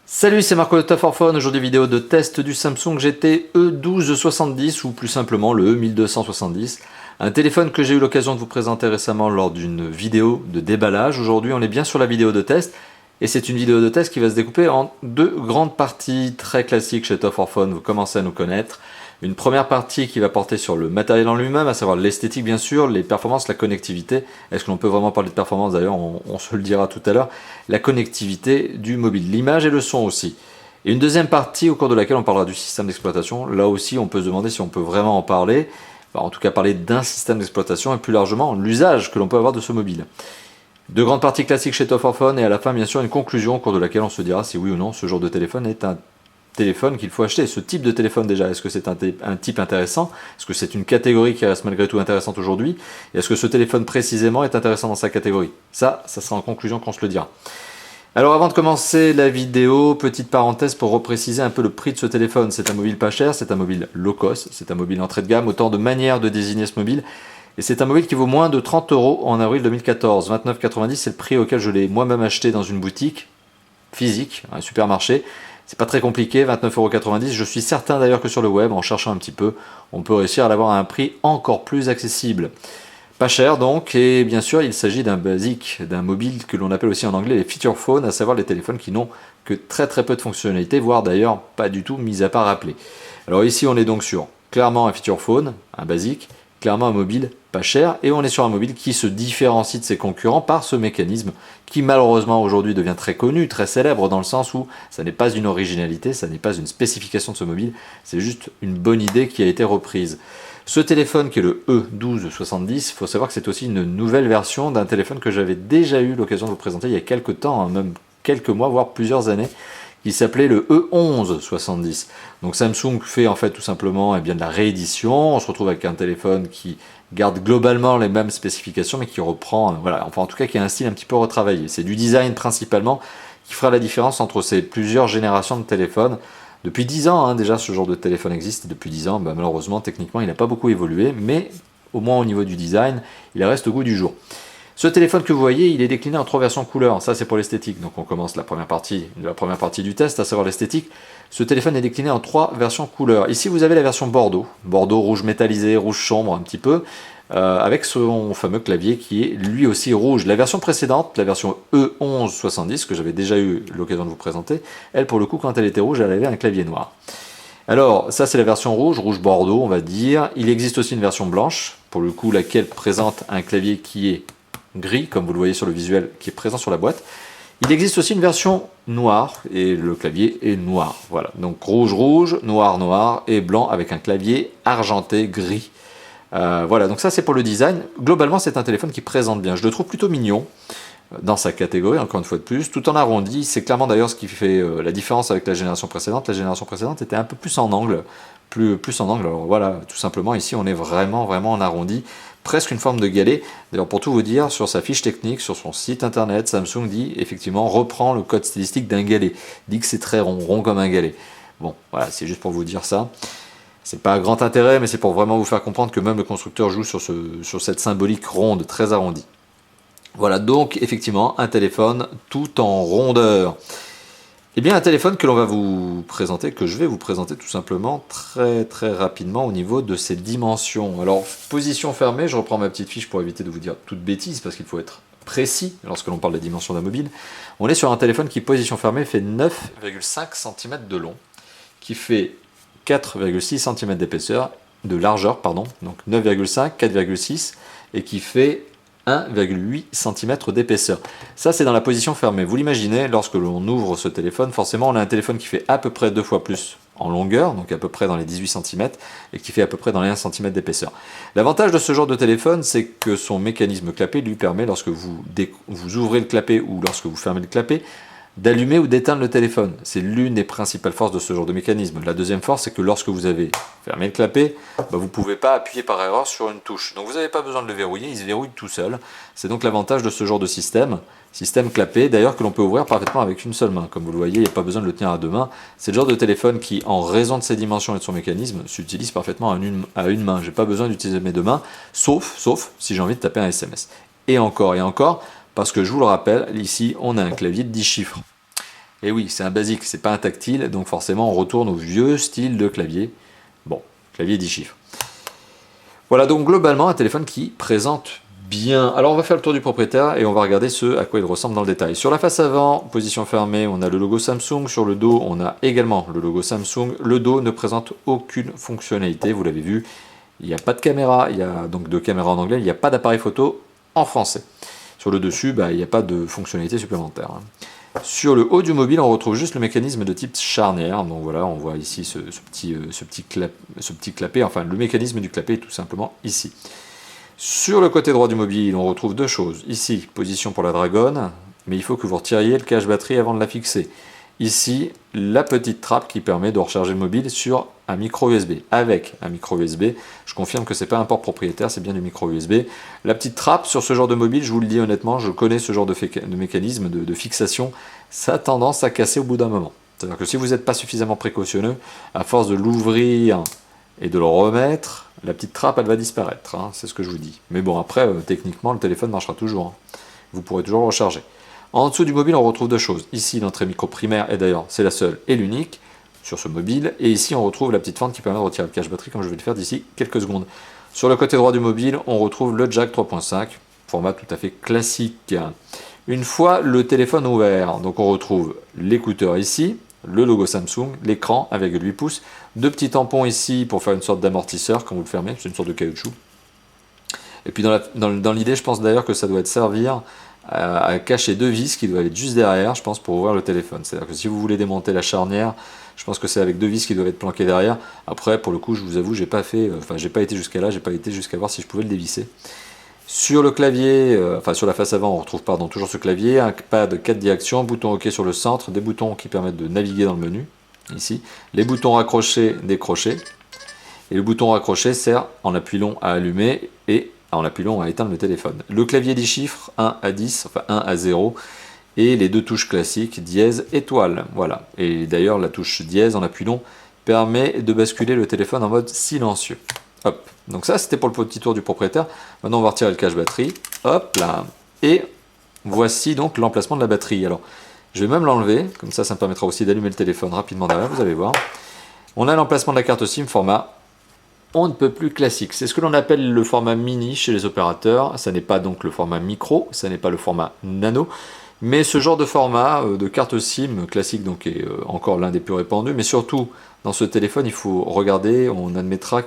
Salut, c'est Marco de Tough for Phone. Aujourd'hui, vidéo de test du Samsung GT E1270 ou plus simplement le E1270. Un téléphone que j'ai eu l'occasion de vous présenter récemment lors d'une vidéo de déballage. Aujourd'hui, on est bien sur la vidéo de test et c'est une vidéo de test qui va se découper en deux grandes parties très classiques chez Tough for Phone. Vous commencez à nous connaître. Une première partie qui va porter sur le matériel en lui-même, à savoir l'esthétique bien sûr, les performances, la connectivité. Est-ce que l'on peut vraiment parler de performance? D'ailleurs, on se le dira tout à l'heure. La connectivité du mobile, l'image et le son aussi. Et une deuxième partie au cours de laquelle on parlera du système d'exploitation. Là aussi, on peut se demander si on peut vraiment en parler. Enfin, en tout cas, parler d'un système d'exploitation et plus largement l'usage que l'on peut avoir de ce mobile. Deux grandes parties classiques chez Tough for Phone et à la fin, bien sûr, une conclusion au cours de laquelle on se dira si oui ou non ce genre de téléphone est un téléphone qu'il faut acheter. Ce type de téléphone déjà, est-ce que c'est un type intéressant? Est-ce que c'est une catégorie qui reste malgré tout intéressante aujourd'hui? Et est-ce que ce téléphone précisément est intéressant dans sa catégorie? Ça sera en conclusion qu'on se le dira. Alors avant de commencer la vidéo, petite parenthèse pour repréciser un peu le prix de ce téléphone. C'est un mobile pas cher, c'est un mobile low cost, c'est un mobile entrée de gamme, autant de manières de désigner ce mobile. Et c'est un mobile qui vaut moins de 30 € en avril 2014. 29,90 c'est le prix auquel je l'ai moi-même acheté dans une boutique physique, un supermarché. C'est pas très compliqué, 29,90 €. Je suis certain d'ailleurs que sur le web, en cherchant un petit peu, on peut réussir à l'avoir à un prix encore plus accessible. Pas cher donc, et bien sûr il s'agit d'un basique, d'un mobile que l'on appelle aussi en anglais les feature phones, à savoir les téléphones qui n'ont que très peu de fonctionnalités, voire d'ailleurs pas du tout, mis à part rappeler. Alors ici on est donc sur clairement un feature phone, un basique, clairement un mobile pas cher, et on est sur un mobile qui se différencie de ses concurrents par ce mécanisme qui malheureusement aujourd'hui devient très connu, très célèbre, dans le sens où ça n'est pas une originalité, ça n'est pas une spécification de ce mobile, c'est juste une bonne idée qui a été reprise. Ce téléphone qui est le E1270, il faut savoir que c'est aussi une nouvelle version d'un téléphone que j'avais déjà eu l'occasion de vous présenter il y a quelques temps, hein, même quelques mois, voire plusieurs années, qui s'appelait le E1170. Donc Samsung fait en fait tout simplement de la réédition. On se retrouve avec un téléphone qui garde globalement les mêmes spécifications, mais qui reprend, voilà, enfin en tout cas qui a un style un petit peu retravaillé. C'est du design principalement qui fera la différence entre ces plusieurs générations de téléphones. Depuis 10 ans, hein, déjà, ce genre de téléphone existe. Depuis 10 ans, malheureusement, techniquement, il n'a pas beaucoup évolué, mais au moins au niveau du design, il reste au goût du jour. Ce téléphone que vous voyez, il est décliné en 3 versions couleurs. Ça, c'est pour l'esthétique. Donc, on commence la première partie du test, à savoir l'esthétique. Ce téléphone est décliné en 3 versions couleurs. Ici, vous avez la version Bordeaux. Bordeaux, rouge métallisé, rouge sombre un petit peu. Avec son fameux clavier qui est lui aussi rouge. La version précédente, la version E1170, que j'avais déjà eu l'occasion de vous présenter, elle pour le coup quand elle était rouge, elle avait un clavier noir. Alors ça c'est la version rouge, rouge bordeaux on va dire. Il existe aussi une version blanche, pour le coup laquelle présente un clavier qui est gris, comme vous le voyez sur le visuel qui est présent sur la boîte. Il existe aussi une version noire, et le clavier est noir. Voilà, donc rouge, rouge, noir, noir, et blanc avec un clavier argenté, gris. Voilà, donc ça c'est pour le design. Globalement c'est un téléphone qui présente bien. Je le trouve plutôt mignon dans sa catégorie, encore une fois de plus, tout en arrondi. C'est clairement d'ailleurs ce qui fait la différence avec la génération précédente. La génération précédente était un peu plus en angle. Plus en angle, alors voilà, tout simplement ici on est vraiment en arrondi. Presque une forme de galet. D'ailleurs pour tout vous dire, sur sa fiche technique, sur son site internet, Samsung dit effectivement reprend le code stylistique d'un galet. Dit que c'est très rond, rond comme un galet. Bon, voilà, c'est juste pour vous dire ça. C'est pas à grand intérêt, mais c'est pour vraiment vous faire comprendre que même le constructeur joue sur cette symbolique ronde, très arrondie. Voilà, donc effectivement, un téléphone tout en rondeur. Eh bien, un téléphone que l'on va vous présenter, que je vais vous présenter tout simplement très rapidement au niveau de ses dimensions. Alors, position fermée, je reprends ma petite fiche pour éviter de vous dire toute bêtise, parce qu'il faut être précis lorsque l'on parle des dimensions d'un mobile. On est sur un téléphone qui, position fermée, fait 9,5 cm de long, qui fait 4,6 cm d'épaisseur, de largeur, pardon, donc 9,5, 4,6, et qui fait 1,8 cm d'épaisseur. Ça, c'est dans la position fermée. Vous l'imaginez, lorsque l'on ouvre ce téléphone, forcément, on a un téléphone qui fait à peu près 2 fois plus en longueur, donc à peu près dans les 18 cm, et qui fait à peu près dans les 1 cm d'épaisseur. L'avantage de ce genre de téléphone, c'est que son mécanisme clapet lui permet, lorsque vous ouvrez le clapet ou lorsque vous fermez le clapet, d'allumer ou d'éteindre le téléphone. C'est l'une des principales forces de ce genre de mécanisme. La deuxième force, c'est que lorsque vous avez fermé le clapet, vous ne pouvez pas appuyer par erreur sur une touche. Donc vous n'avez pas besoin de le verrouiller, il se verrouille tout seul. C'est donc l'avantage de ce genre de système clapet, d'ailleurs que l'on peut ouvrir parfaitement avec une seule main. Comme vous le voyez, il n'y a pas besoin de le tenir à deux mains. C'est le genre de téléphone qui, en raison de ses dimensions et de son mécanisme, s'utilise parfaitement à une main. Je n'ai pas besoin d'utiliser mes deux mains, sauf si j'ai envie de taper un SMS. Et encore, parce que je vous le rappelle, ici on a un clavier de 10 chiffres. Et oui, c'est un basique, c'est pas un tactile, donc forcément on retourne au vieux style de clavier. Bon, clavier 10 chiffres. Voilà donc globalement un téléphone qui présente bien. Alors on va faire le tour du propriétaire et on va regarder ce à quoi il ressemble dans le détail. Sur la face avant, position fermée, on a le logo Samsung. Sur le dos, on a également le logo Samsung. Le dos ne présente aucune fonctionnalité, vous l'avez vu. Il n'y a pas de caméra, il y a donc de caméra en anglais, il n'y a pas d'appareil photo en français. Sur le dessus, il n'y a pas de fonctionnalité supplémentaire. Sur le haut du mobile, on retrouve juste le mécanisme de type charnière. Donc voilà, on voit ici ce petit clapet, enfin le mécanisme du clapet est tout simplement ici. Sur le côté droit du mobile, on retrouve deux choses. Ici, position pour la dragonne, mais il faut que vous retiriez le cache batterie avant de la fixer. Ici, la petite trappe qui permet de recharger le mobile sur un micro USB. Avec un micro USB, je confirme que ce n'est pas un port propriétaire, c'est bien du micro USB. La petite trappe sur ce genre de mobile, je vous le dis honnêtement, je connais ce genre de mécanisme de fixation, ça a tendance à casser au bout d'un moment. C'est-à-dire que si vous n'êtes pas suffisamment précautionneux, à force de l'ouvrir et de le remettre, la petite trappe elle va disparaître, hein, c'est ce que je vous dis. Mais bon, après, techniquement, le téléphone marchera toujours, hein. Vous pourrez toujours le recharger. En dessous du mobile, on retrouve deux choses. Ici, l'entrée micro primaire, et d'ailleurs, c'est la seule et l'unique sur ce mobile. Et ici, on retrouve la petite fente qui permet de retirer le cache batterie, comme je vais le faire d'ici quelques secondes. Sur le côté droit du mobile, on retrouve le jack 3.5, format tout à fait classique. Une fois le téléphone ouvert, donc on retrouve l'écouteur ici, le logo Samsung, l'écran avec 8 pouces, deux petits tampons ici pour faire une sorte d'amortisseur quand vous le fermez, c'est une sorte de caoutchouc. Et puis dans l'idée, je pense d'ailleurs que ça doit être servir à cacher deux vis qui doivent être juste derrière, je pense, pour ouvrir le téléphone. C'est-à-dire que si vous voulez démonter la charnière, je pense que c'est avec deux vis qui doivent être planquées derrière. Après, pour le coup, je vous avoue, j'ai pas été jusqu'à là, j'ai pas été jusqu'à voir si je pouvais le dévisser. Sur le clavier, sur la face avant, on retrouve toujours ce clavier, un pad 4 directions, bouton OK sur le centre, des boutons qui permettent de naviguer dans le menu, ici, les boutons raccrocher, décrocher, et le bouton raccrocher sert en appui long à allumer et en appui long à éteindre le téléphone. Le clavier 10 chiffres, 1 à 10, enfin 1 à 0, et les deux touches classiques, dièse, étoile, voilà. Et d'ailleurs, la touche dièse en appui long permet de basculer le téléphone en mode silencieux. Hop, donc ça c'était pour le petit tour du propriétaire. Maintenant on va retirer le cache batterie, hop là, et voici donc l'emplacement de la batterie. Alors je vais même l'enlever, comme ça ça me permettra aussi d'allumer le téléphone rapidement derrière, vous allez voir. On a l'emplacement de la carte SIM format on ne peut plus classique. C'est ce que l'on appelle le format mini chez les opérateurs. Ça n'est pas donc le format micro, ça n'est pas le format nano, mais ce genre de format de carte SIM classique donc est encore l'un des plus répandus, mais surtout dans ce téléphone il faut regarder, on admettra,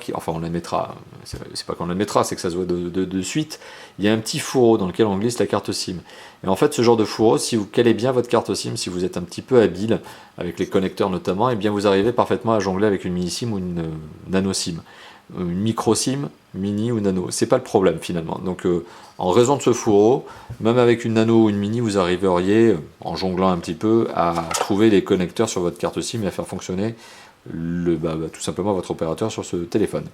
c'est pas qu'on admettra, c'est que ça se voit de suite, il y a un petit fourreau dans lequel on glisse la carte SIM. Et en fait ce genre de fourreau, si vous calez bien votre carte SIM, si vous êtes un petit peu habile, avec les connecteurs notamment, et bien vous arrivez parfaitement à jongler avec une mini SIM ou une nano SIM. Une micro SIM, mini ou nano, c'est pas le problème finalement. Donc en raison de ce fourreau, même avec une nano ou une mini, vous arriveriez, en jonglant un petit peu, à trouver les connecteurs sur votre carte SIM et à faire fonctionner tout simplement votre opérateur sur ce téléphone.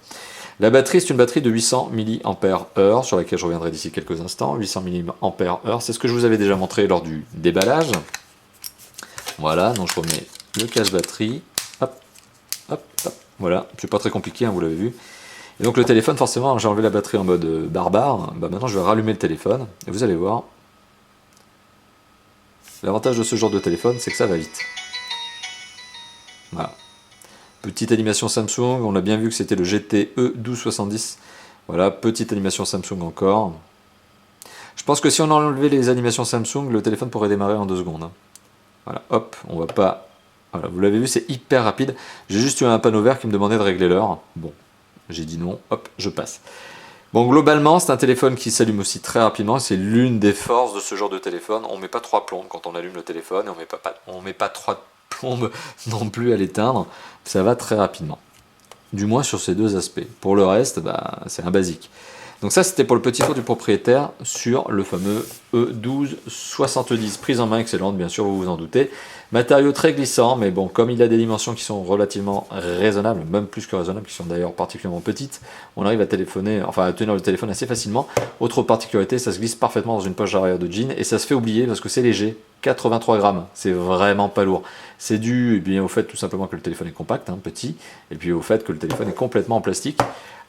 La batterie, c'est une batterie de 800 mAh sur laquelle je reviendrai d'ici quelques instants. 800 mAh, c'est ce que je vous avais déjà montré lors du déballage. Voilà, donc je remets le cache batterie. Hop, hop, hop. Voilà, c'est pas très compliqué, hein, vous l'avez vu. Et donc le téléphone, forcément, j'ai enlevé la batterie en mode barbare. Maintenant, je vais rallumer le téléphone et vous allez voir. L'avantage de ce genre de téléphone, c'est que ça va vite. Voilà. Petite animation Samsung, on a bien vu que c'était le GTE 1270. Voilà, petite animation Samsung encore. Je pense que si on enlevait les animations Samsung, le téléphone pourrait démarrer en 2 secondes. Hein. Voilà, hop, on va pas... Voilà, vous l'avez vu, c'est hyper rapide. J'ai juste eu un panneau vert qui me demandait de régler l'heure. Bon, j'ai dit non, hop, je passe. Bon, globalement, c'est un téléphone qui s'allume aussi très rapidement. C'est l'une des forces de ce genre de téléphone. On ne met pas 3 plombes quand on allume le téléphone et on met pas 3 plombes non plus à l'éteindre. Ça va très rapidement. Du moins sur ces deux aspects. Pour le reste, c'est un basique. Donc ça, c'était pour le petit tour du propriétaire sur le fameux E1270. Prise en main excellente, bien sûr, vous vous en doutez. Matériau très glissant, mais bon, comme il a des dimensions qui sont relativement raisonnables, même plus que raisonnables, qui sont d'ailleurs particulièrement petites, on arrive à tenir le téléphone assez facilement. Autre particularité, ça se glisse parfaitement dans une poche arrière de jean, et ça se fait oublier parce que c'est léger, 83 grammes, c'est vraiment pas lourd. C'est dû au fait tout simplement que le téléphone est compact, hein, petit, et puis au fait que le téléphone est complètement en plastique.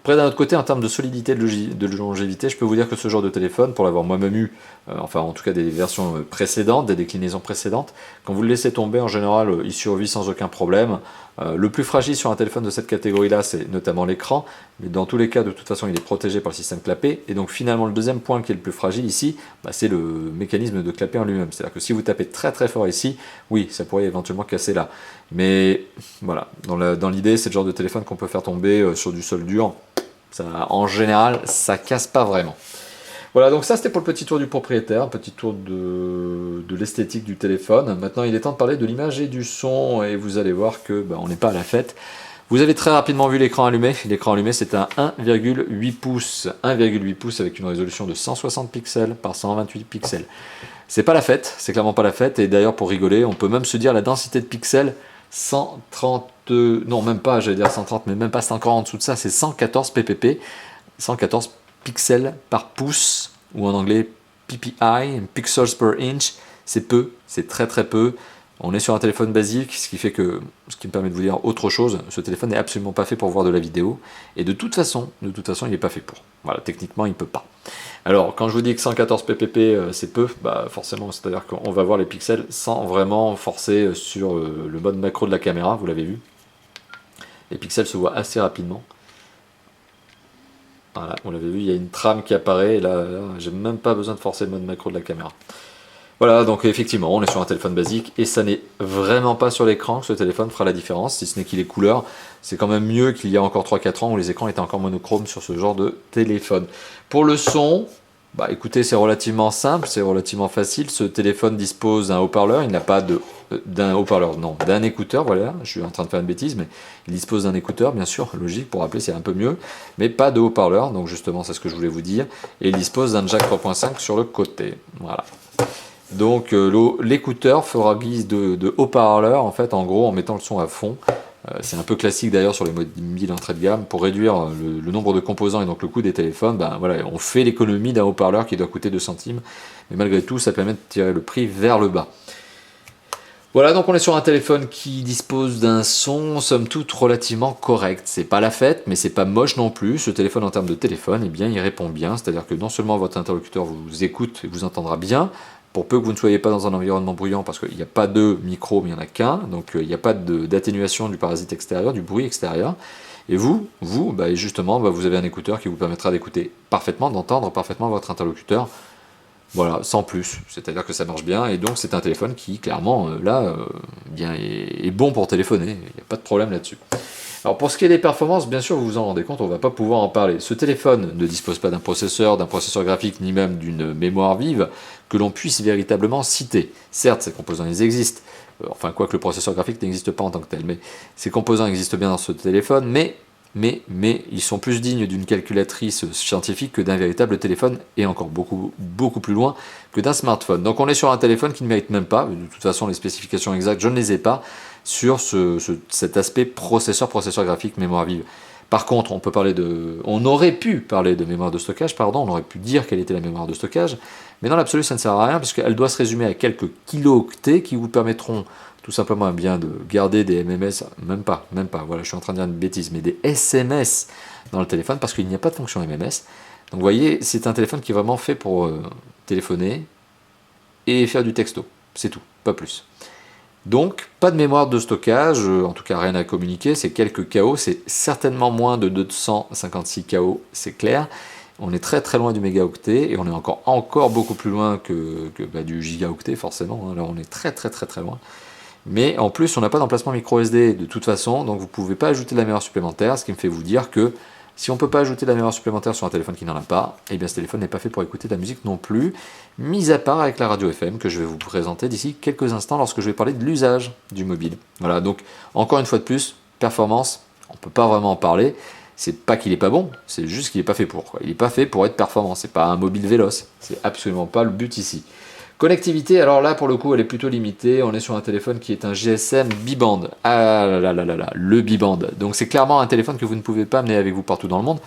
Après, d'un autre côté, en termes de solidité, de longévité, je peux vous dire que ce genre de téléphone, pour l'avoir moi-même eu, enfin en tout cas des versions précédentes, des déclinaisons précédentes, quand vous le laissez tomber, en général, il survit sans aucun problème. Le plus fragile sur un téléphone de cette catégorie-là, c'est notamment l'écran, mais dans tous les cas, de toute façon, il est protégé par le système clapet. Et donc finalement, le deuxième point qui est le plus fragile ici, c'est le mécanisme de clapet en lui-même. C'est-à-dire que si vous tapez très très fort ici, oui, ça pourrait éventuellement casser là. Mais voilà, dans l'idée, c'est le genre de téléphone qu'on peut faire tomber sur du sol dur. Ça, en général, ça casse pas vraiment. Voilà, donc ça c'était pour le petit tour du propriétaire, un petit tour de l'esthétique du téléphone. Maintenant, il est temps de parler de l'image et du son, et vous allez voir que on n'est pas à la fête. Vous avez très rapidement vu l'écran allumé. L'écran allumé, c'est un 1,8 pouces. 1,8 pouces avec une résolution de 160 pixels par 128 pixels. C'est pas la fête, c'est clairement pas la fête, et d'ailleurs pour rigoler, on peut même se dire la densité de pixels 130, non même pas, j'allais dire 130, mais même pas, c'est encore en dessous de ça, c'est 114 ppp, 114 pixels par pouce, ou en anglais ppi, pixels per inch, c'est peu, c'est très très peu. On est sur un téléphone basique, ce qui me permet de vous dire autre chose, ce téléphone n'est absolument pas fait pour voir de la vidéo, et de toute façon, il n'est pas fait pour. Voilà, techniquement, il ne peut pas. Alors, quand je vous dis que 114 ppp, c'est peu, forcément, c'est-à-dire qu'on va voir les pixels sans vraiment forcer sur le mode macro de la caméra, vous l'avez vu. Les pixels se voient assez rapidement. Voilà, vous l'avez vu, il y a une trame qui apparaît, et là j'ai même pas besoin de forcer le mode macro de la caméra. Voilà, donc effectivement, on est sur un téléphone basique, et ça n'est vraiment pas sur l'écran que ce téléphone fera la différence, si ce n'est qu'il est couleur. C'est quand même mieux qu'il y a encore 3-4 ans où les écrans étaient encore monochromes sur ce genre de téléphone. Pour le son, écoutez, c'est relativement simple, c'est relativement facile. Ce téléphone dispose d'un haut-parleur, il n'a pas d'un haut-parleur, non, d'un écouteur, voilà, je suis en train de faire une bêtise, mais il dispose d'un écouteur, bien sûr, logique, pour rappeler, c'est un peu mieux, mais pas de haut-parleur, donc justement, c'est ce que je voulais vous dire, et il dispose d'un jack 3.5 sur le côté, voilà. Donc l'écouteur fera guise de haut-parleur, en fait, en gros, en mettant le son à fond. C'est un peu classique d'ailleurs sur les mobiles entrée de gamme. Pour réduire le nombre de composants et donc le coût des téléphones, voilà, on fait l'économie d'un haut-parleur qui doit coûter 2 centimes. Mais malgré tout, ça permet de tirer le prix vers le bas. Voilà, donc on est sur un téléphone qui dispose d'un son, somme toute, relativement correct. C'est pas la fête, mais c'est pas moche non plus. Ce téléphone, en termes de téléphone, eh bien, il répond bien. C'est-à-dire que non seulement votre interlocuteur vous écoute et vous entendra bien, pour peu que vous ne soyez pas dans un environnement bruyant, parce qu'il n'y a pas de micro, mais il n'y en a qu'un, donc il n'y a pas d'atténuation du parasite extérieur, du bruit extérieur. Et vous justement, vous avez un écouteur qui vous permettra d'écouter parfaitement, d'entendre parfaitement votre interlocuteur. Voilà, sans plus. C'est-à-dire que ça marche bien, et donc c'est un téléphone qui, clairement, est bon pour téléphoner. Il n'y a pas de problème là-dessus. Alors pour ce qui est des performances, bien sûr, vous vous en rendez compte, on ne va pas pouvoir en parler. Ce téléphone ne dispose pas d'un processeur graphique, ni même d'une mémoire vive que l'on puisse véritablement citer. Certes, ces composants, ils existent. Enfin, quoique le processeur graphique n'existe pas en tant que tel, mais ces composants existent bien dans ce téléphone, mais ils sont plus dignes d'une calculatrice scientifique que d'un véritable téléphone, et encore beaucoup plus loin que d'un smartphone. Donc on est sur un téléphone qui ne mérite même pas, de toute façon les spécifications exactes, je ne les ai pas, sur cet aspect processeur graphique, mémoire vive. Par contre, on aurait pu parler de mémoire de stockage, on aurait pu dire quelle était la mémoire de stockage, mais dans l'absolu ça ne sert à rien, puisqu'elle doit se résumer à quelques kilooctets qui vous permettront tout simplement bien de garder des MMS, même pas, voilà, je suis en train de dire une bêtise, mais des SMS dans le téléphone, parce qu'il n'y a pas de fonction MMS. Donc vous voyez, c'est un téléphone qui est vraiment fait pour téléphoner et faire du texto, c'est tout, pas plus. Donc, pas de mémoire de stockage, en tout cas rien à communiquer, c'est quelques KO, c'est certainement moins de 256 KO, c'est clair. On est très très loin du mégaoctet, et on est encore beaucoup plus loin que du gigaoctet, forcément, hein. Là on est très loin. Mais en plus, on n'a pas d'emplacement micro SD de toute façon, donc vous ne pouvez pas ajouter de la mémoire supplémentaire, ce qui me fait vous dire que si on ne peut pas ajouter de la mémoire supplémentaire sur un téléphone qui n'en a pas, eh bien ce téléphone n'est pas fait pour écouter de la musique non plus, mis à part avec la radio FM que je vais vous présenter d'ici quelques instants lorsque je vais parler de l'usage du mobile. Voilà, donc encore une fois de plus, performance, on ne peut pas vraiment en parler. C'est pas qu'il n'est pas bon, c'est juste qu'il n'est pas fait pour. Il n'est pas fait pour être performant, c'est pas un mobile véloce, c'est absolument pas le but ici. Connectivité, alors là pour le coup elle est plutôt limitée, on est sur un téléphone qui est un GSM bi-band. Ah là là là là, le bi-band. Donc c'est clairement un téléphone que vous ne pouvez pas amener avec vous partout dans le monde,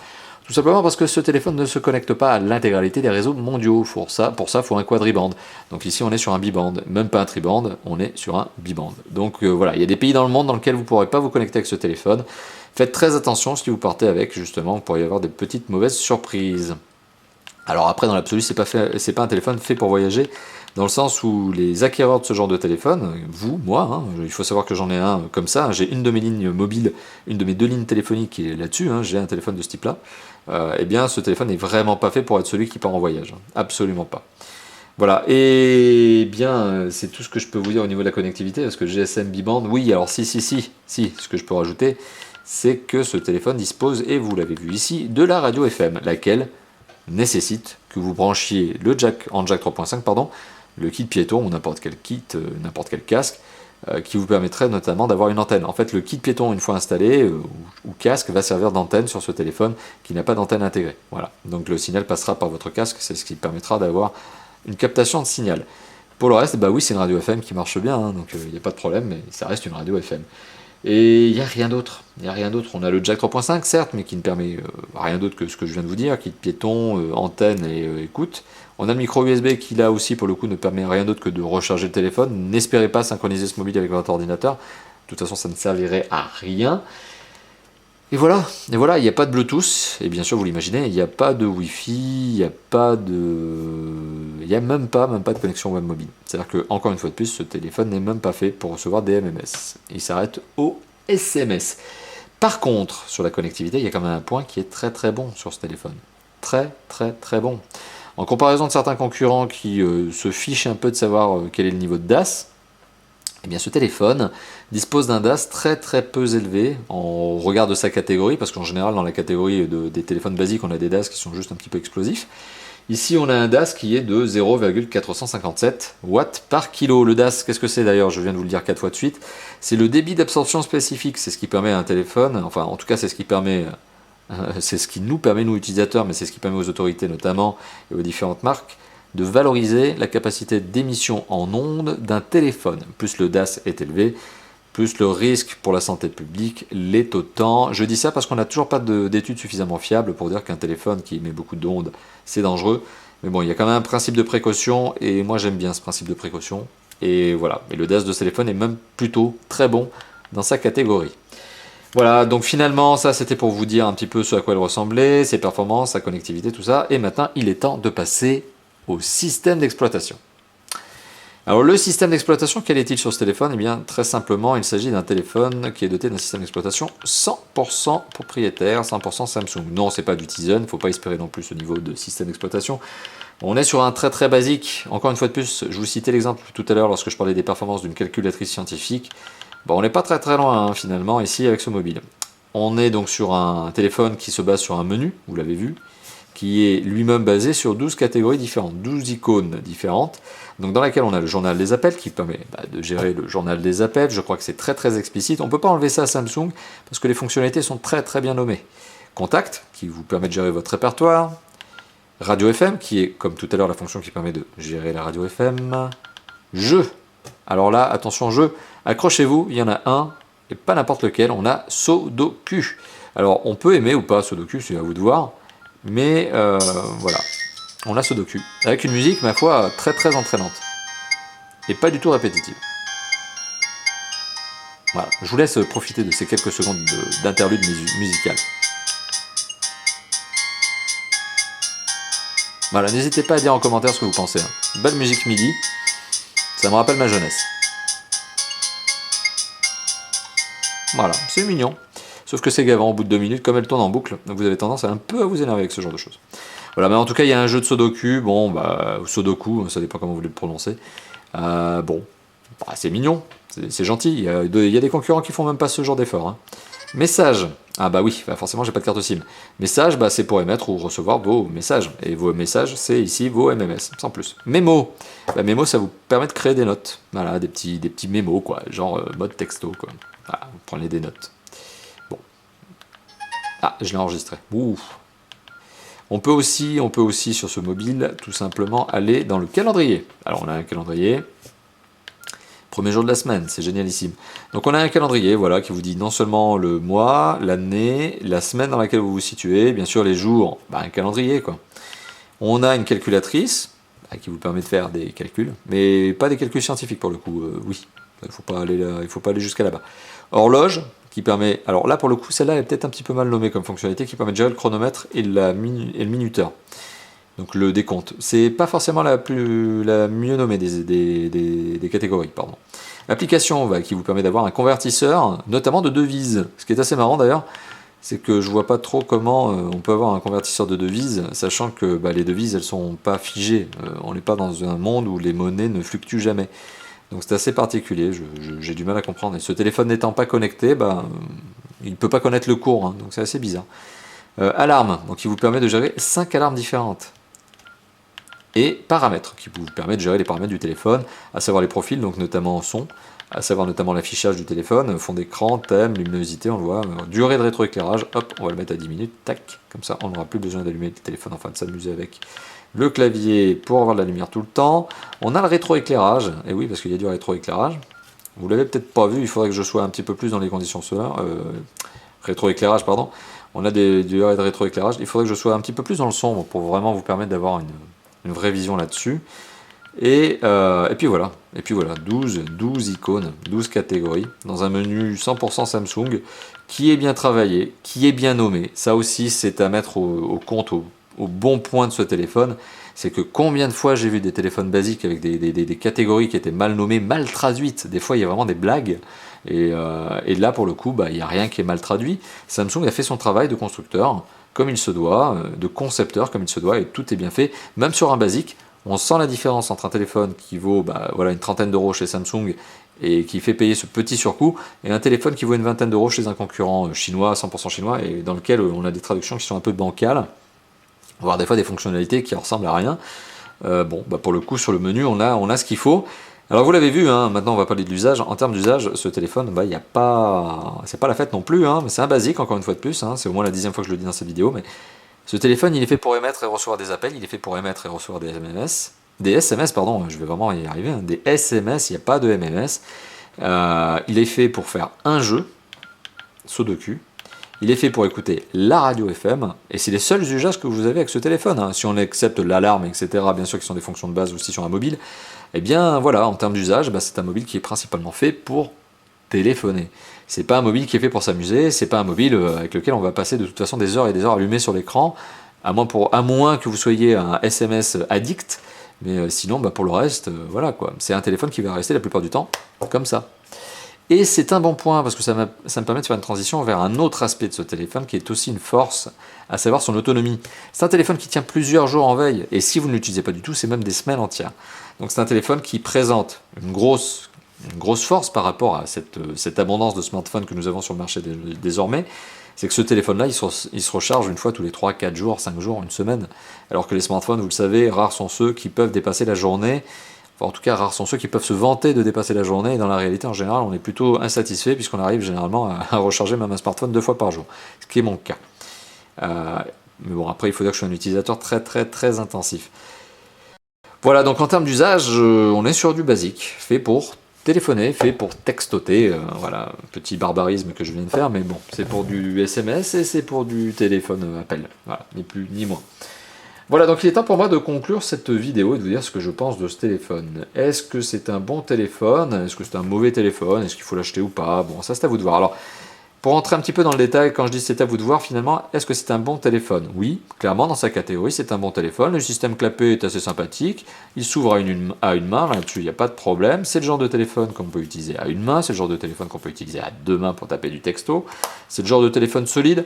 tout simplement parce que ce téléphone ne se connecte pas à l'intégralité des réseaux mondiaux. Pour ça, il faut un quadriband. Donc ici on est sur un bi-band, même pas un triband, on est sur un bi-band. Donc voilà, il y a des pays dans le monde dans lesquels vous ne pourrez pas vous connecter avec ce téléphone. Faites très attention si vous partez avec, justement, vous pourriez avoir des petites mauvaises surprises. Alors après, dans l'absolu, c'est pas un téléphone fait pour voyager, dans le sens où les acquéreurs de ce genre de téléphone, vous, moi, hein, il faut savoir que j'en ai un comme ça, j'ai une de mes lignes mobiles, une de mes 2 lignes téléphoniques qui est là-dessus, hein, j'ai un téléphone de ce type-là, eh bien ce téléphone n'est vraiment pas fait pour être celui qui part en voyage, hein, absolument pas. Voilà, et bien c'est tout ce que je peux vous dire au niveau de la connectivité, parce que GSM B-band, oui, alors si, ce que je peux rajouter, c'est que ce téléphone dispose, et vous l'avez vu ici, de la radio FM, laquelle nécessite que vous branchiez le jack en jack 3.5, pardon, le kit piéton ou n'importe quel kit, n'importe quel casque, qui vous permettrait notamment d'avoir une antenne. En fait, le kit piéton, une fois installé, ou casque, va servir d'antenne sur ce téléphone qui n'a pas d'antenne intégrée. Voilà. Donc le signal passera par votre casque, c'est ce qui permettra d'avoir une captation de signal. Pour le reste, bah oui, c'est une radio FM qui marche bien, hein, donc il n'y a pas de problème, mais ça reste une radio FM. Et il n'y a rien d'autre. On a le jack 3.5, certes, mais qui ne permet rien d'autre que ce que je viens de vous dire, kit piéton, antenne et écoute. On a le micro USB qui, là aussi, pour le coup, ne permet rien d'autre que de recharger le téléphone. N'espérez pas synchroniser ce mobile avec votre ordinateur. De toute façon, ça ne servirait à rien. Et voilà, il n'y a pas de Bluetooth, et bien sûr, vous l'imaginez, il n'y a pas de Wi-Fi, il n'y a même pas de connexion web mobile. C'est-à-dire que, encore une fois de plus, ce téléphone n'est même pas fait pour recevoir des MMS. Il s'arrête au SMS. Par contre, sur la connectivité, il y a quand même un point qui est très très bon sur ce téléphone. Très très très bon. En comparaison de certains concurrents qui se fichent un peu de savoir quel est le niveau de DAS, eh bien ce téléphone dispose d'un DAS très très peu élevé en regard de sa catégorie, parce qu'en général dans la catégorie des téléphones basiques on a des DAS qui sont juste un petit peu explosifs. Ici on a un DAS qui est de 0,457 watts par kilo. Le DAS, qu'est-ce que c'est d'ailleurs? Je viens de vous le dire 4 fois de suite. C'est le débit d'absorption spécifique, c'est ce qui permet à un téléphone, enfin en tout cas c'est ce qui permet... c'est ce qui nous permet, nous utilisateurs, mais c'est ce qui permet aux autorités notamment et aux différentes marques, de valoriser la capacité d'émission en ondes d'un téléphone. Plus le DAS est élevé, plus le risque pour la santé publique l'est autant. Je dis ça parce qu'on n'a toujours pas d'études suffisamment fiables pour dire qu'un téléphone qui émet beaucoup d'ondes, c'est dangereux. Mais bon, il y a quand même un principe de précaution, et moi j'aime bien ce principe de précaution. Et voilà, et le DAS de ce téléphone est même plutôt très bon dans sa catégorie. Voilà, donc finalement, ça c'était pour vous dire un petit peu ce à quoi il ressemblait, ses performances, sa connectivité, tout ça. Et maintenant, il est temps de passer au système d'exploitation. Alors le système d'exploitation, quel est-il sur ce téléphone? Eh bien très simplement, il s'agit d'un téléphone qui est doté d'un système d'exploitation 100% propriétaire, 100% Samsung. Non, c'est pas du Tizen, il ne faut pas espérer non plus au niveau de système d'exploitation. On est sur un très très basique. Encore une fois de plus, je vous citais l'exemple tout à l'heure lorsque je parlais des performances d'une calculatrice scientifique. Bon, on n'est pas très très loin hein, finalement ici avec ce mobile. On est donc sur un téléphone qui se base sur un menu, vous l'avez vu, qui est lui-même basé sur 12 catégories différentes, 12 icônes différentes, donc dans laquelle on a le journal des appels qui permet de gérer le journal des appels. Je crois que c'est très très explicite. On ne peut pas enlever ça à Samsung parce que les fonctionnalités sont très très bien nommées. Contact qui vous permet de gérer votre répertoire. Radio FM qui est comme tout à l'heure la fonction qui permet de gérer la radio FM. Jeu. Alors là, attention jeu, accrochez-vous, il y en a un, et pas n'importe lequel, on a Sudoku. Alors on peut aimer ou pas Sudoku, c'est à vous de voir. Mais voilà, on a Sudoku, avec une musique, ma foi, très très entraînante. Et pas du tout répétitive. Voilà, je vous laisse profiter de ces quelques secondes d'interlude musical. Voilà, n'hésitez pas à dire en commentaire ce que vous pensez. Hein. Belle musique MIDI, ça me rappelle ma jeunesse. Voilà, c'est mignon. Sauf que c'est gavant, au bout de 2 minutes, comme elle tourne en boucle, donc vous avez tendance un peu à vous énerver avec ce genre de choses. Voilà, mais en tout cas, il y a un jeu de Sudoku, bon, bah, Sudoku, ça dépend comment vous voulez le prononcer. Bon, bah, c'est mignon, c'est gentil, il y a des concurrents qui font même pas ce genre d'effort. Hein. Message, ah bah oui, bah forcément j'ai pas de carte SIM. Message, bah, c'est pour émettre ou recevoir vos messages. Et vos messages, c'est ici vos MMS, sans plus. Mémo, bah, mémo, ça vous permet de créer des notes. Voilà, des petits mémos, quoi, genre mode texto, quoi. Voilà, vous prenez des notes. Bon. Ah, je l'ai enregistré. Ouf. On peut aussi sur ce mobile tout simplement aller dans le calendrier. Alors on a un calendrier. Premier jour de la semaine, c'est génialissime. Donc on a un calendrier, voilà, qui vous dit non seulement le mois, l'année, la semaine dans laquelle vous vous situez, bien sûr les jours, bah, un calendrier quoi. On a une calculatrice qui vous permet de faire des calculs, mais pas des calculs scientifiques pour le coup, oui. Il faut pas aller là, il faut pas aller jusqu'à là-bas. Horloge qui permet, alors là pour le coup celle-là est peut-être un petit peu mal nommée comme fonctionnalité, qui permet de gérer le chronomètre et le minuteur. Donc le décompte. C'est pas forcément la mieux nommée des catégories, pardon. L'application qui vous permet d'avoir un convertisseur, notamment de devises. Ce qui est assez marrant d'ailleurs, c'est que je vois pas trop comment on peut avoir un convertisseur de devises, sachant que les devises elles sont pas figées. On n'est pas dans un monde où les monnaies ne fluctuent jamais. Donc c'est assez particulier, j'ai du mal à comprendre. Et ce téléphone n'étant pas connecté, il ne peut pas connaître le cours, hein, donc c'est assez bizarre. Alarme, donc qui vous permet de gérer 5 alarmes différentes. Et paramètres, qui vous permet de gérer les paramètres du téléphone, à savoir les profils, donc notamment son, à savoir notamment l'affichage du téléphone, fond d'écran, thème, luminosité, on le voit, durée de rétroéclairage, hop, on va le mettre à 10 minutes, tac, comme ça on n'aura plus besoin d'allumer le téléphone, enfin de s'amuser avec. Le clavier pour avoir de la lumière tout le temps. On a le rétroéclairage, et oui parce qu'il y a du rétroéclairage. Vous l'avez peut-être pas vu, il faudrait que je sois un petit peu plus dans les conditions solaires. Rétroéclairage, pardon. On a du rétroéclairage. Il faudrait que je sois un petit peu plus dans le sombre pour vraiment vous permettre d'avoir une vraie vision là-dessus. Et puis voilà, 12 icônes, 12 catégories, dans un menu 100% Samsung, qui est bien travaillé, qui est bien nommé. Ça aussi, c'est à mettre au compte, au bon point de ce téléphone. C'est que combien de fois j'ai vu des téléphones basiques avec des catégories qui étaient mal nommées, mal traduites. Des fois, il y a vraiment des blagues. Et là, pour le coup, il n'y a rien qui est mal traduit. Samsung a fait son travail de constructeur, comme il se doit, de concepteur, comme il se doit, et tout est bien fait. Même sur un basique, on sent la différence entre un téléphone qui vaut une trentaine d'euros chez Samsung et qui fait payer ce petit surcoût, et un téléphone qui vaut une vingtaine d'euros chez un concurrent chinois, 100% chinois, et dans lequel on a des traductions qui sont un peu bancales, voire des fois des fonctionnalités qui ressemblent à rien. Pour le coup, sur le menu, on a ce qu'il faut. Alors vous l'avez vu, hein, maintenant on va parler de l'usage. En termes d'usage, ce téléphone, c'est pas la fête non plus, hein, mais c'est un basique, encore une fois de plus, hein, c'est au moins la 10e fois que je le dis dans cette vidéo, mais ce téléphone, il est fait pour émettre et recevoir des appels, il est fait pour émettre et recevoir des SMS, pardon, je vais vraiment y arriver, hein, des SMS, il n'y a pas de MMS. Il est fait pour faire un jeu, Sudoku. Il est fait pour écouter la radio FM, et c'est les seuls usages que vous avez avec ce téléphone. Hein. Si on accepte l'alarme, etc., bien sûr, qui sont des fonctions de base aussi sur un mobile, eh bien voilà, en termes d'usage, c'est un mobile qui est principalement fait pour téléphoner. C'est pas un mobile qui est fait pour s'amuser, c'est pas un mobile avec lequel on va passer de toute façon des heures et des heures allumés sur l'écran, à moins que vous soyez un SMS addict, mais sinon pour le reste, voilà quoi. C'est un téléphone qui va rester la plupart du temps comme ça. Et c'est un bon point parce que ça me permet de faire une transition vers un autre aspect de ce téléphone qui est aussi une force, à savoir son autonomie. C'est un téléphone qui tient plusieurs jours en veille, et si vous ne l'utilisez pas du tout, c'est même des semaines entières. Donc c'est un téléphone qui présente une grosse force par rapport à cette abondance de smartphones que nous avons sur le marché désormais, c'est que ce téléphone-là, il se recharge une fois tous les 3, 4 jours, 5 jours, une semaine. Alors que les smartphones, vous le savez, rares sont ceux qui peuvent dépasser la journée. Enfin, en tout cas, rares sont ceux qui peuvent se vanter de dépasser la journée. Et dans la réalité, en général, on est plutôt insatisfait puisqu'on arrive généralement à recharger même un smartphone 2 fois par jour. Ce qui est mon cas. Mais bon, après, il faut dire que je suis un utilisateur très, très, très intensif. Voilà, donc en termes d'usage, on est sur du basique, fait pour téléphoner, fait pour textoter, voilà, petit barbarisme que je viens de faire, mais bon, c'est pour du SMS et c'est pour du téléphone appel, voilà, ni plus ni moins. Voilà, donc il est temps pour moi de conclure cette vidéo et de vous dire ce que je pense de ce téléphone. Est-ce que c'est un bon téléphone? Est-ce que c'est un mauvais téléphone? Est-ce qu'il faut l'acheter ou pas? Bon, ça c'est à vous de voir. Alors, pour entrer un petit peu dans le détail, quand je dis c'est à vous de voir, finalement, est-ce que c'est un bon téléphone? Oui, clairement, dans sa catégorie, c'est un bon téléphone. Le système clapet est assez sympathique. Il s'ouvre à une main, là-dessus, il n'y a pas de problème. C'est le genre de téléphone qu'on peut utiliser à une main. C'est le genre de téléphone qu'on peut utiliser à deux mains pour taper du texto. C'est le genre de téléphone solide.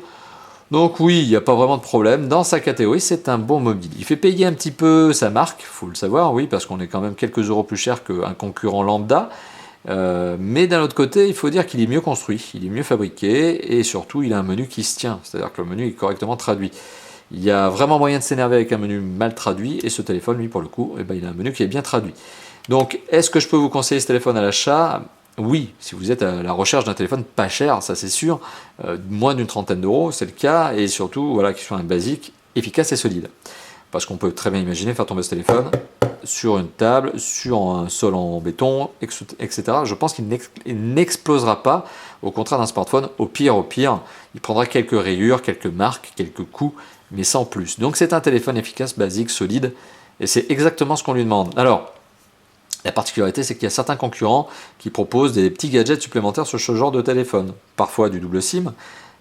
Donc oui, il n'y a pas vraiment de problème. Dans sa catégorie, c'est un bon mobile. Il fait payer un petit peu sa marque, il faut le savoir, oui, parce qu'on est quand même quelques euros plus cher qu'un concurrent lambda. Mais d'un autre côté, il faut dire qu'il est mieux construit, il est mieux fabriqué, et surtout il a un menu qui se tient, c'est-à-dire que le menu est correctement traduit. Il y a vraiment moyen de s'énerver avec un menu mal traduit, et ce téléphone, lui, pour le coup, il a un menu qui est bien traduit. Donc, est-ce que je peux vous conseiller ce téléphone à l'achat? Oui, si vous êtes à la recherche d'un téléphone pas cher, ça c'est sûr, moins d'une trentaine d'euros, c'est le cas, et surtout, voilà, qu'il soit un basique, efficace et solide. Parce qu'on peut très bien imaginer faire tomber ce téléphone sur une table, sur un sol en béton, etc. Je pense qu'il n'explosera pas, au contraire d'un smartphone. Au pire, il prendra quelques rayures, quelques marques, quelques coups, mais sans plus. Donc c'est un téléphone efficace, basique, solide, et c'est exactement ce qu'on lui demande. Alors, La particularité, c'est qu'il y a certains concurrents qui proposent des petits gadgets supplémentaires sur ce genre de téléphone. Parfois du double SIM,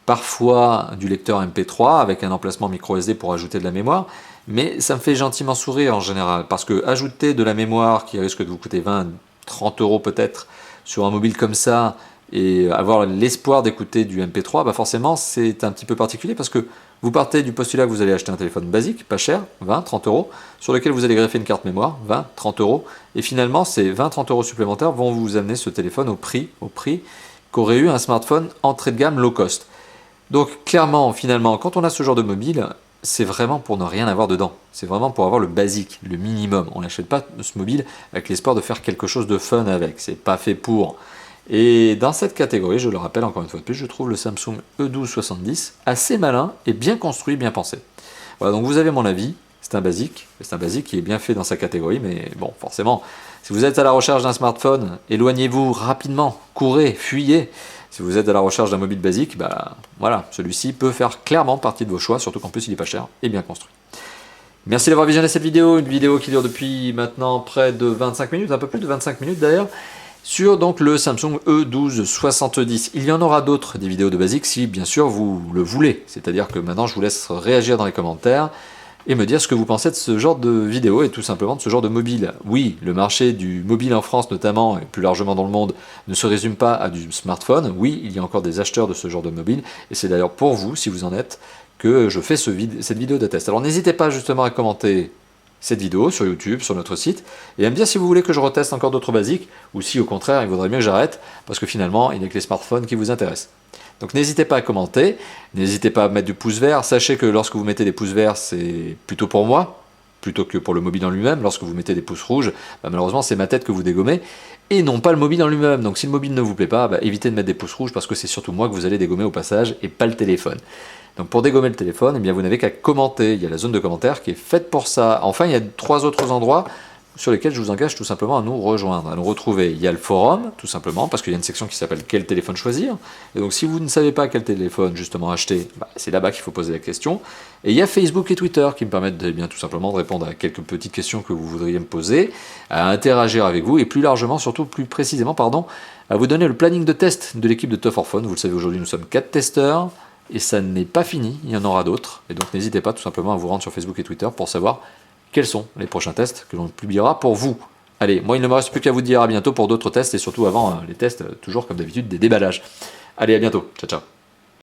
parfois du lecteur MP3 avec un emplacement micro SD pour ajouter de la mémoire, mais ça me fait gentiment sourire en général, parce que ajouter de la mémoire qui risque de vous coûter 20, 30 euros peut-être sur un mobile comme ça, et avoir l'espoir d'écouter du MP3, bah forcément c'est un petit peu particulier, parce que vous partez du postulat que vous allez acheter un téléphone basique, pas cher, 20, 30 euros, sur lequel vous allez greffer une carte mémoire, 20, 30 euros, et finalement ces 20, 30 euros supplémentaires vont vous amener ce téléphone au prix qu'aurait eu un smartphone entrée de gamme low cost. Donc clairement, finalement, quand on a ce genre de mobile, c'est vraiment pour ne rien avoir dedans. C'est vraiment pour avoir le basique, le minimum. On n'achète pas ce mobile avec l'espoir de faire quelque chose de fun avec. C'est pas fait pour. Et dans cette catégorie, je le rappelle encore une fois de plus, je trouve le Samsung E1270 assez malin et bien construit, bien pensé. Voilà, donc vous avez mon avis. C'est un basique qui est bien fait dans sa catégorie, mais bon, forcément, si vous êtes à la recherche d'un smartphone, éloignez-vous rapidement, courez, fuyez. Si vous êtes à la recherche d'un mobile basique, bah voilà, celui-ci peut faire clairement partie de vos choix, surtout qu'en plus il est pas cher et bien construit. Merci d'avoir visionné cette vidéo, une vidéo qui dure depuis maintenant près de 25 minutes, un peu plus de 25 minutes d'ailleurs, sur donc le Samsung E1270. Il y en aura d'autres, des vidéos de basique, si bien sûr vous le voulez. C'est-à-dire que maintenant je vous laisse réagir dans les commentaires et me dire ce que vous pensez de ce genre de vidéo et tout simplement de ce genre de mobile. Oui, le marché du mobile en France notamment, et plus largement dans le monde, ne se résume pas à du smartphone. Oui, il y a encore des acheteurs de ce genre de mobile, et c'est d'ailleurs pour vous, si vous en êtes, que je fais cette vidéo de test. Alors n'hésitez pas justement à commenter cette vidéo sur YouTube, sur notre site, et à me dire si vous voulez que je reteste encore d'autres basiques, ou si au contraire il vaudrait mieux que j'arrête, parce que finalement il n'y a que les smartphones qui vous intéressent. Donc n'hésitez pas à commenter, n'hésitez pas à mettre du pouce vert, sachez que lorsque vous mettez des pouces verts, c'est plutôt pour moi, plutôt que pour le mobile en lui-même. Lorsque vous mettez des pouces rouges, bah, malheureusement c'est ma tête que vous dégommez, et non pas le mobile en lui-même. Donc si le mobile ne vous plaît pas, bah, évitez de mettre des pouces rouges, parce que c'est surtout moi que vous allez dégommer au passage, et pas le téléphone. Donc pour dégommer le téléphone, eh bien, vous n'avez qu'à commenter, il y a la zone de commentaires qui est faite pour ça. Enfin, il y a 3 autres endroits sur lesquels je vous engage tout simplement à nous rejoindre, à nous retrouver. Il y a le forum, tout simplement, parce qu'il y a une section qui s'appelle « Quel téléphone choisir ?». Et donc si vous ne savez pas quel téléphone justement acheter, bah, c'est là-bas qu'il faut poser la question. Et il y a Facebook et Twitter qui me permettent bien tout simplement de répondre à quelques petites questions que vous voudriez me poser, à interagir avec vous, et plus largement, surtout plus précisément, pardon, à vous donner le planning de test de l'équipe de Tough for Phone. Vous le savez, aujourd'hui nous sommes 4 testeurs, et ça n'est pas fini, il y en aura d'autres. Et donc n'hésitez pas tout simplement à vous rendre sur Facebook et Twitter pour savoir quels sont les prochains tests que l'on publiera pour vous. Allez, moi il ne me reste plus qu'à vous dire à bientôt pour d'autres tests, et surtout avant les tests, toujours comme d'habitude, des déballages. Allez, à bientôt, ciao ciao.